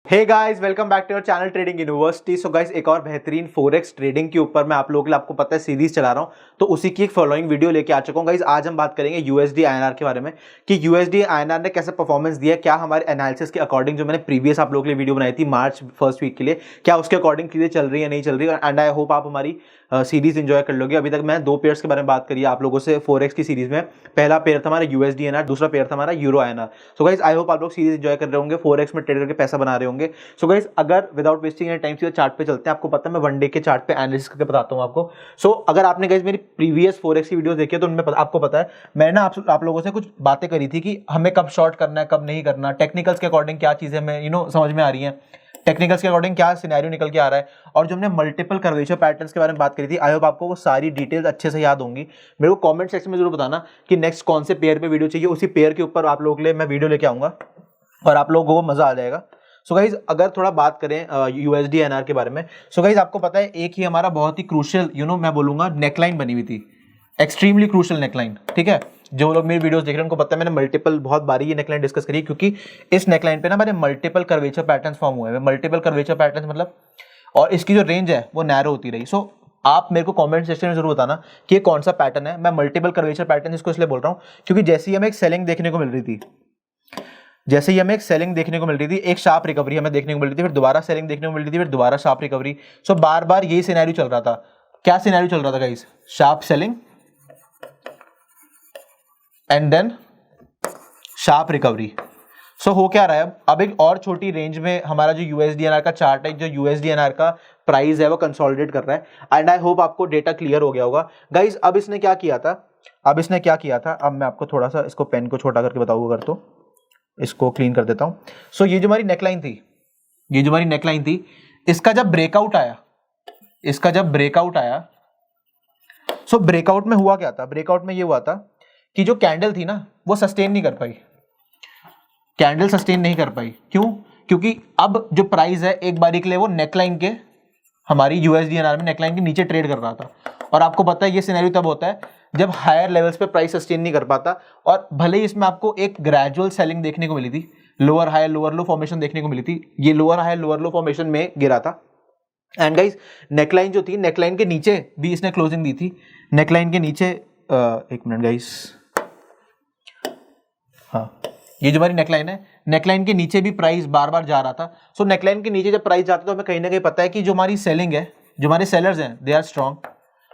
Hey guys, welcome back to your channel trading university. So guys, एक और बेहतरीन forex trading के ऊपर मैं आप लोगों के लिए, आपको पता है, सीरीज चला रहा हूं, तो उसी की एक फॉलोइंग वीडियो लेके आ चुका हूं। गाइस, आज हम बात करेंगे यूएसडी आईएनआर के बारे में कि यूएसडी आईएनआर ने कैसे परफॉर्मेंस दिया, क्या हमारे एनालिसिस के अकॉर्डिंग, जो मैंने प्रीवियस आप लोगों के लिए वीडियो बनाई थी मार्च फर्स्ट वीक के लिए, क्या उसके अकॉर्डिंग चीजें चल रही है नहीं चल रही है। एंड आई होप आप हमारी सीरीज एंजॉय कर लोगे। अभी तक मैं दो पेयर्स के बारे में बात करी है आप लोगों से फोरेक्स की सीरीज में। पहला पेयर था हमारा यूएसडी आईएनआर, दूसरा पेयर था हमारा euro INR. So guys, I hope आप लोग सीरीज एंजॉय कर रहे होंगे, फोरेक्स में ट्रेड करके पैसा बना रहे होंगे। सो गाइस, अगर विदाउट वेस्टिंग एनी टाइम सीधा चार्ट पे चलते हैं, आपको पता है मैं वन डे के चार्ट पे एनालिसिस करके बताता हूं आपको। सो अगर आपने गाइस मेरी प्रीवियस फोरेक्स की वीडियोस देखी है तो उनमें आपको पता है मैंने ना आप लोगों से कुछ बातें करी थी कि हमें कब शॉर्ट करना है, कब नहीं करना, टेक्निकल्स के अकॉर्डिंग क्या चीजें हमें समझ में आ रही हैं, टेक्निकल्स के अकॉर्डिंग क्या सिनेरियो निकल के आ रहा है। और जो हमने मल्टीपल कर्वेचर पैटर्न्स के बारे में बात करी थी, आई होप आपको वो सारी डिटेल्स अच्छे से याद होंगी। मेरे को कमेंट सेक्शन में जरूर बताना कि नेक्स्ट कौन से पेयर पे वीडियो चाहिए, उसी पेयर के ऊपर आप लोगों के लिए मैं वीडियो लेके आऊंगा और आप लोगों को मजा आ जाएगा। सो गाइज, अगर थोड़ा बात करें यूएसडी आईएनआर के बारे में, सो गाइज आपको पता है एक ही हमारा बहुत ही क्रूशियल मैं बोलूंगा नेकलाइन बनी हुई थी, एक्सट्रीमली क्रूशियल नेकलाइन। ठीक है, जो लोग मेरी वीडियोस देख रहे हैं उनको पता है मैंने मल्टीपल बहुत बारी ये नेकलाइन डिस्कस करी, क्योंकि इस नेकलाइन पे ना हमारे मल्टीपल कर्वेचर पैटर्न्स फॉर्म हुए हैं। मल्टीपल कर्वेचर पैटर्न्स मतलब, और इसकी जो रेंज है वो नैरो होती रही। सो आप मेरे को कमेंट सेक्शन में जरूर बताना कि ये कौन सा पैटर्न है। मैं मल्टीपल कर्वेचर पैटर्न इसको इसलिए बोल रहा हूँ क्योंकि जैसे ही हमें एक सेलिंग देखने को मिल रही थी, एक शार्प रिकवरी हमें देखने को मिल रही थी, फिर दोबारा सेलिंग देखने को मिल रही थी, फिर दोबारा शार्प रिकवरी। सो बार बार यही सिनेरियो चल रहा था। क्या सिनेरियो चल रहा था guys? Sharp selling and then sharp recovery. So हो क्या रहा है अब एक और छोटी रेंज में हमारा जो यूएसडीएनआर का चार्ट है, जो यूएसडीएनआर का प्राइस है वो कंसोलिडेट कर रहा है। एंड आई होप आपको डेटा क्लियर हो गया होगा। गाइस, अब इसने क्या किया था, अब मैं आपको थोड़ा सा इसको पेन को छोटा करके बताऊंगा, अगर तो इसको क्लीन कर देता हूं। सो ये जो हमारी नेकलाइन थी, इसका जब ब्रेकआउट आया, सो ब्रेकआउट में हुआ क्या था? ब्रेकआउट में ये हुआ था कि जो कैंडल थी ना वो सस्टेन नहीं कर पाई। क्यों? क्योंकि अब जो प्राइस है एक बारी के लिए वो नेकलाइन के, हमारी यूएसडीएनआर में नेकलाइन के नीचे ट्रेड कर रहा था। और आपको पता है ये सिनेरियो तब होता है जब हायर लेवल्स पे प्राइस सस्टेन नहीं कर पाता। और भले ही इसमें आपको एक ग्रेजुअल सेलिंग देखने को मिली थी, लोअर हाई लोअर लो फॉर्मेशन देखने को मिली थी, ये लोअर हाई लोअर लो फॉर्मेशन में गिरा था। एंड गाइस, नेकलाइन जो थी, नेकलाइन के नीचे भी इसने क्लोजिंग दी थी। नेकलाइन के नीचे एक मिनट गाइस, हाँ, ये जो हमारी नेकलाइन है, नेकलाइन के नीचे भी प्राइस बार बार जा रहा था। सो नेकलाइन के नीचे जब प्राइस जाता है तो हमें कहीं ना कहीं पता है कि जो हमारी सेलिंग है, जो हमारे सेलर्स हैं, दे आर स्ट्रॉन्ग,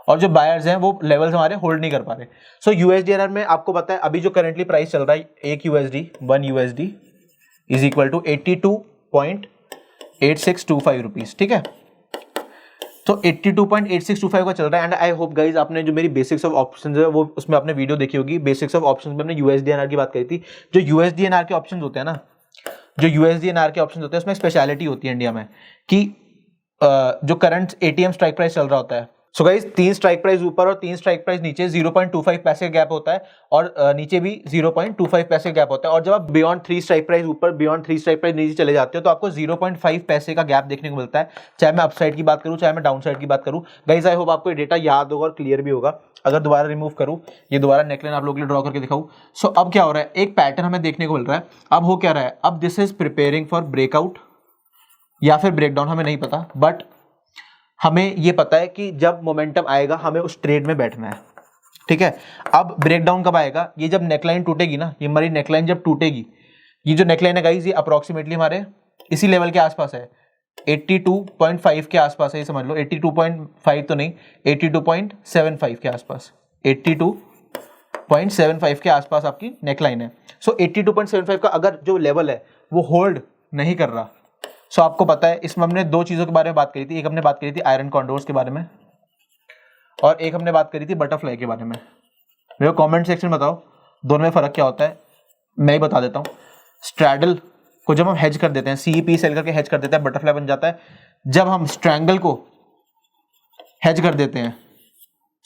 और जो बायर्स हैं वो लेवल्स हमारे होल्ड नहीं कर पा रहे। सो यूएसडीआरआर में आपको पता है अभी जो करंटली प्राइस चल रहा है, एक USD is equal to 82.8625 rupees. ठीक है, तो 82.8625 का चल रहा है। एंड आई होप गाइज आपने जो मेरी बेसिक्स ऑफ ऑप्शंस है वो उसमें आपने वीडियो देखी होगी। बेसिक्स ऑफ ऑप्शंस में हमने यूएसडीएनआर की बात करी थी। जो यूएसडीएनआर के ऑप्शंस होते हैं ना, उसमें स्पेशलिटी होती है इंडिया में कि जो करंट एटीएम स्ट्राइक प्राइस चल रहा होता है। सो गाइस, 3 स्ट्राइक प्राइस ऊपर और 3 स्ट्राइक प्राइस नीचे 0.25 पैसे का गैप होता है, और नीचे भी 0.25 पैसे का गैप होता है। और जब आप बियॉन्ड 3 स्ट्राइक प्राइस ऊपर, बियॉन्ड 3 स्ट्राइक प्राइस नीचे चले जाते हो तो आपको 0.5 पैसे का गैप देखने को मिलता है, चाहे मैं अपसाइड की बात करूं चाहे मैं डाउन साइड की बात करूं। गाइस, आई होप आपको ये डेटा याद होगा और क्लियर भी होगा। अगर दोबारा रिमूव करूं, ये दोबारा नेकलाइन आप लोगों के लिए ड्रॉ करके दिखाऊं। सो अब क्या हो रहा है, एक पैटर्न हमें देखने को मिल रहा है। अब हो क्या रहा है, अब this is preparing for breakout या फिर ब्रेकडाउन, हमें नहीं पता, बट हमें ये पता है कि जब मोमेंटम आएगा हमें उस ट्रेड में बैठना है। ठीक है, अब ब्रेकडाउन कब आएगा? ये जब नेकलाइन टूटेगी ना, ये हमारी नेकलाइन जब टूटेगी, ये जो नेकलाइन है गाइस, ये अप्रोक्सीमेटली हमारे इसी लेवल के आसपास है, 82.5 के आसपास है, ये समझ लो। 82.5 तो नहीं, 82.75 के आसपास, 82.75 के आसपास आपकी नेकलाइन है। सो 82.75 का अगर जो लेवल है वो होल्ड नहीं कर रहा, सो आपको पता है इसमें हमने दो चीजों के बारे में बात करी थी। एक हमने बात करी थी आयरन कॉन्डोर्स के बारे में, और एक हमने बात करी थी बटरफ्लाई के बारे में। मेरे को कमेंट सेक्शन में बताओ दोनों में फर्क क्या होता है। मैं ही बता देता हूँ। स्ट्रैडल को जब हम हेज कर देते हैं, सीईपी सेल करके हेज कर देते हैं, बटरफ्लाई बन जाता है। जब हम स्ट्रैंगल को हेज कर देते हैं,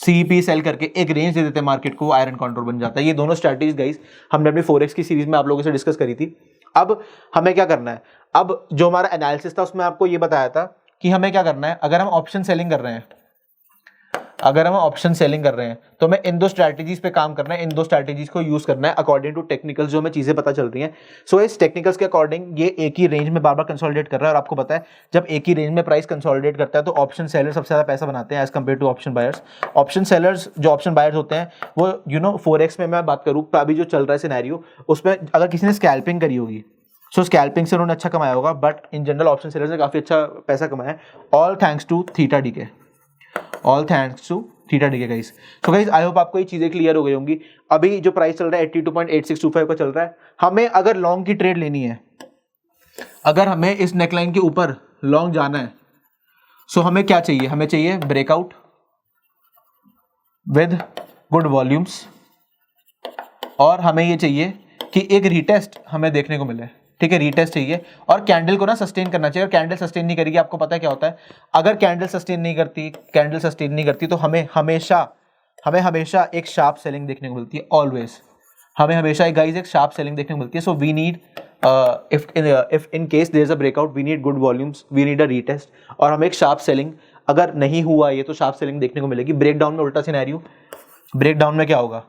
सीईपी सेल करके एक रेंज दे देते हैं मार्केट को, आयरन कॉन्डोर बन जाता है। ये दोनों स्ट्रैटेजीज गाइस हमने अपनी फोरेक्स की सीरीज में आप लोगों से डिस्कस करी थी। अब हमें क्या करना है, अब जो हमारा एनालिसिस था उसमें आपको ये बताया था कि हमें क्या करना है। अगर हम ऑप्शन सेलिंग कर रहे हैं, अगर हम ऑप्शन सेलिंग कर रहे हैं तो हमें इन दो स्ट्रैटेजीज पे काम करना है, इन दो स्ट्रैटेजीज को यूज करना है अकॉर्डिंग टू टेक्निकल्स जो हमें चीजें पता चल रही हैं। सो इस टेक्निकल्स के अकॉर्डिंग ये एक ही रेंज में बार बार कंसोलिडेट कर रहा है, और आपको पता है जब एक ही रेंज में प्राइस कंसोलिडेट करता है तो ऑप्शन सेलर सबसे ज्यादा पैसा बनाते हैं as compared to option buyers. Option sellers जो ऑप्शन बायर्स होते हैं वो फोरेक्स में मैं बात करूँ अभी जो चल रहा है सिनेरियो, उसमें अगर किसी ने स्कैल्पिंग करी होगी सो स्कैल्पिंग से उन्होंने अच्छा कमाया होगा, but in general option sellers ने काफी अच्छा पैसा कमाया है, all thanks to theta DK, all thanks to theta DK guys. So guys I hope आपको ये चीजें क्लियर हो गई होंगी। अभी जो प्राइस चल रहा है 82.8625 का चल रहा है, हमें अगर लॉन्ग की ट्रेड लेनी है, अगर हमें इस नेकलाइन के ऊपर लॉन्ग जाना है, सो हमें क्या चाहिए, हमें चाहिए ब्रेकआउट विद गुड वॉल्यूम्स, और हमें ये चाहिए कि एक रीटेस्ट हमें देखने को मिले, ठीक है, रीटेस्ट चाहिए, और कैंडल को ना सस्टेन करना चाहिए। और कैंडल सस्टेन नहीं करेगी, आपको पता है क्या होता है, अगर कैंडल सस्टेन नहीं करती तो हमें हमेशा एक शार्प सेलिंग देखने को मिलती है, ऑलवेज हमें हमेशा एक गाइस एक शार्प सेलिंग देखने को मिलती है। So we need if in case there is a breakout we need good volumes, we need a retest, और हमें एक शार्प सेलिंग, अगर नहीं हुआ ये तो शार्प सेलिंग देखने को मिलेगी। ब्रेकडाउन में उल्टा सिनेरियो, ब्रेकडाउन में क्या होगा।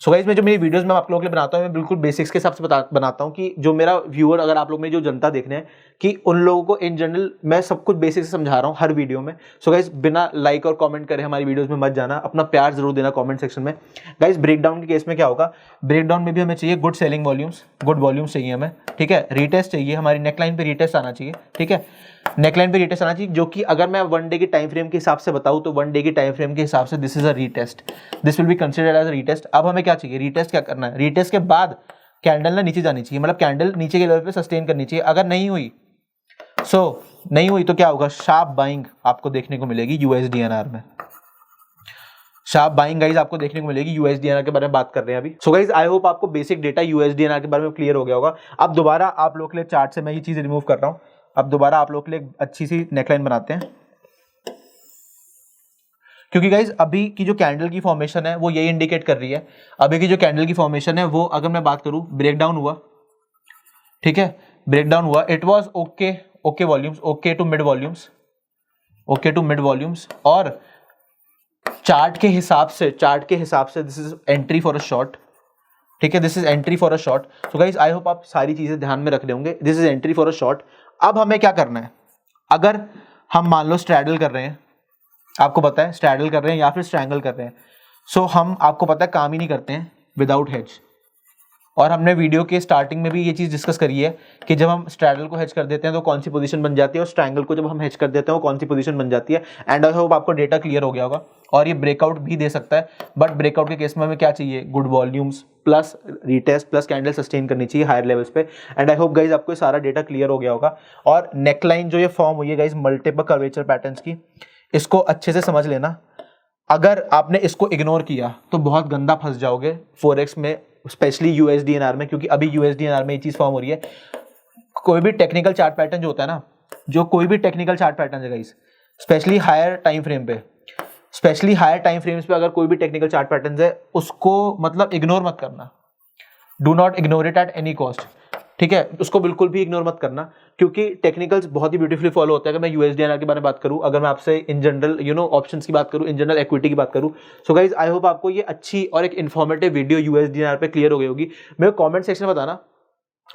सो गाइस मैं जो मेरी वीडियोस में आप लोगों के लिए बनाता हूँ, मैं बिल्कुल बेसिक्स के हिसाब से बनाता हूँ कि जो मेरा व्यूअर, अगर आप लोग में जो जनता देखने हैं, कि उन लोगों को इन जनरल मैं सब कुछ बेसिक से समझा रहा हूँ हर वीडियो में। सो गाइस बिना लाइक और कमेंट करे हमारी वीडियोस में मत जाना, अपना प्यार जरूर देना कमेंट सेक्शन में। गाइस ब्रेकडाउन के केस में क्या होगा, ब्रेकडाउन में भी हमें चाहिए good selling volumes, good volumes चाहिए हमें, ठीक है, रीटेस्ट चाहिए, हमारी नेकलाइन पे रीटेस्ट आना चाहिए, ठीक है, नेकलाइन पे रीटेस्ट आना चाहिए, जो कि अगर मैं वन डे की टाइम फ्रेम के हिसाब से बताऊं तो वन डे की टाइम फ्रेम के हिसाब से this is a retest, this will be considered as a retest. अब हमें क्या चाहिए, रीटेस्ट क्या करना है, रीटेस्ट के बाद कैंडल ना नीचे जानी चाहिए, मतलब कैंडल नीचे के लेवल पे सस्टेन करनी चाहिए। अगर नहीं हुई नहीं हुई तो क्या होगा, शार्प बाइंग आपको देखने को मिलेगी यूएसडीएनआर में, शार्प बाइंग गाइस आपको देखने को मिलेगी यूएसडीएनआर के बारे में बात कर रहे हैं अभी। सो गाइस आई होप आपको बेसिक डेटा यूएसडीएनआर के बारे में क्लियर हो गया होगा। अब दोबारा आप लोग के लिए चार्ट से मैं ये चीज रिमूव कर रहा हूं, अब दोबारा आप लोग के लिए अच्छी सी नेकलाइन बनाते हैं, क्योंकि गाइज अभी की जो कैंडल की फॉर्मेशन है वो यही इंडिकेट कर रही है। अभी की जो कैंडल की फॉर्मेशन है वो, अगर मैं बात करूं, ब्रेकडाउन हुआ, ठीक है, ब्रेकडाउन हुआ, it was okay volumes, okay to mid volumes, okay to mid volumes, और चार्ट के हिसाब से this is entry for a short, ठीक है, this is entry for a short. So guys I hope आप सारी चीजें ध्यान में रख रहे होंगे, this is entry for a short. अब हमें क्या करना है, अगर हम मान लो स्ट्रैडल कर रहे हैं, आपको पता है स्ट्रैडल कर रहे हैं या फिर स्ट्रैंगल कर रहे हैं, सो हम, आपको पता है, काम ही नहीं करते हैं विदाउट हेज। और हमने वीडियो के स्टार्टिंग में भी ये चीज डिस्कस करी है कि जब हम स्ट्रैडल को हेज कर देते हैं तो कौन सी पोजीशन बन जाती है, और स्ट्रैंगल को जब हम हेज कर देते हैं वो कौन सी पोजीशन बन जाती है। एंड आई होप आपको डेटा क्लियर हो गया होगा। और ये ब्रेकआउट भी दे सकता है, बट ब्रेकआउट के केस में हमें क्या चाहिए, good volumes plus retest plus candle sustain करनी चाहिए हायर लेवल्स पे। एंड आई होप गाइज आपको सारा डेटा क्लियर हो गया होगा। और नेकलाइन जो ये फॉर्म हुई है गाइज मल्टीपल कर्वेचर पैटर्न्स की, इसको अच्छे से समझ लेना। अगर आपने इसको इग्नोर किया तो बहुत गंदा फंस जाओगे फोरेक्स में, स्पेशली यूएसडीएनआर में, क्योंकि अभी यूएसडीएनआर में ये चीज फॉर्म हो रही है। कोई भी टेक्निकल चार्ट पैटर्न जो होता है ना, जो कोई भी टेक्निकल चार्ट पैटर्न है guys, specially higher time frame पे, स्पेशली हायर टाइम फ्रेम्स पे अगर कोई भी टेक्निकल चार्ट पैटर्न है, उसको मतलब इग्नोर मत करना, do not ignore it at any cost, ठीक है, उसको बिल्कुल भी इग्नोर मत करना, क्योंकि टेक्निकल्स बहुत ही ब्यूटीफुली फॉलो होता है। अगर मैं यूएसडीएनआर के बारे में बात करूं, अगर मैं आपसे इन जनरल ऑप्शंस की बात करूं, इन जनरल इक्विटी की बात करूं, सो गाइज आई होप आपको ये अच्छी और एक इन्फॉर्मेटिव वीडियो यूएसडीएनआर पे क्लियर हो गई होगी। मेरे कमेंट सेक्शन में बताना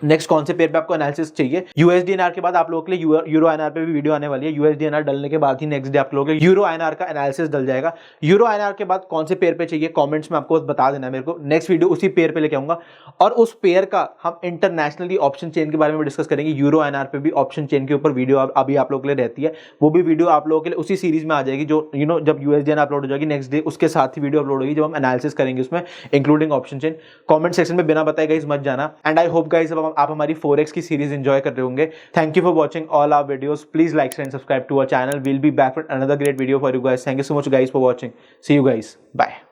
नेक्स्ट कौन से पेयर पे आपको एनालिसिस चाहिए। यूएसडीएनआर के बाद आप लोगों के लिए यूरो आईएनआर पे भी वीडियो आने वाली है। यूएसडीएनआर डलने के बाद ही नेक्स्ट डे आप लोगों के लिए यूरो आईएनआर का एनालिसिस डल जाएगा। यूरो आईएनआर के बाद कौन से पेयर पे चाहिए कमेंट्स में आपको बता देना है मेरे को, नेक्स्ट वीडियो उसी पेयर पे लेके आऊंगा। और उस पेयर का हम इंटरनेशनली ऑप्शन चेन के बारे में डिस्कस करेंगे। यूरो आईएनआर पे भी ऑप्शन चेन के ऊपर वीडियो अभी आप लोगों के लिए रहती है, वो भी वीडियो आप लोगों के लिए उसी सीरीज में आ जाएगी, जो जब यूएसडीएनआर अपलोड हो जाएगी नेक्स्ट डे उसके साथ ही वीडियो अपलोड होगी, जब हम एनालिसिस करेंगे उसमें including option chain. Comment section में बिना बताए गाइस मत जाना। एंड आई होप गाइस आप हमारी फोरेक्स की सीरीज एंजॉय कर रहे होंगे। Thank you for watching all our videos. Please like and subscribe to our channel. We'll be back with another great video for you guys. Thank you so much guys for watching. See you guys. Bye.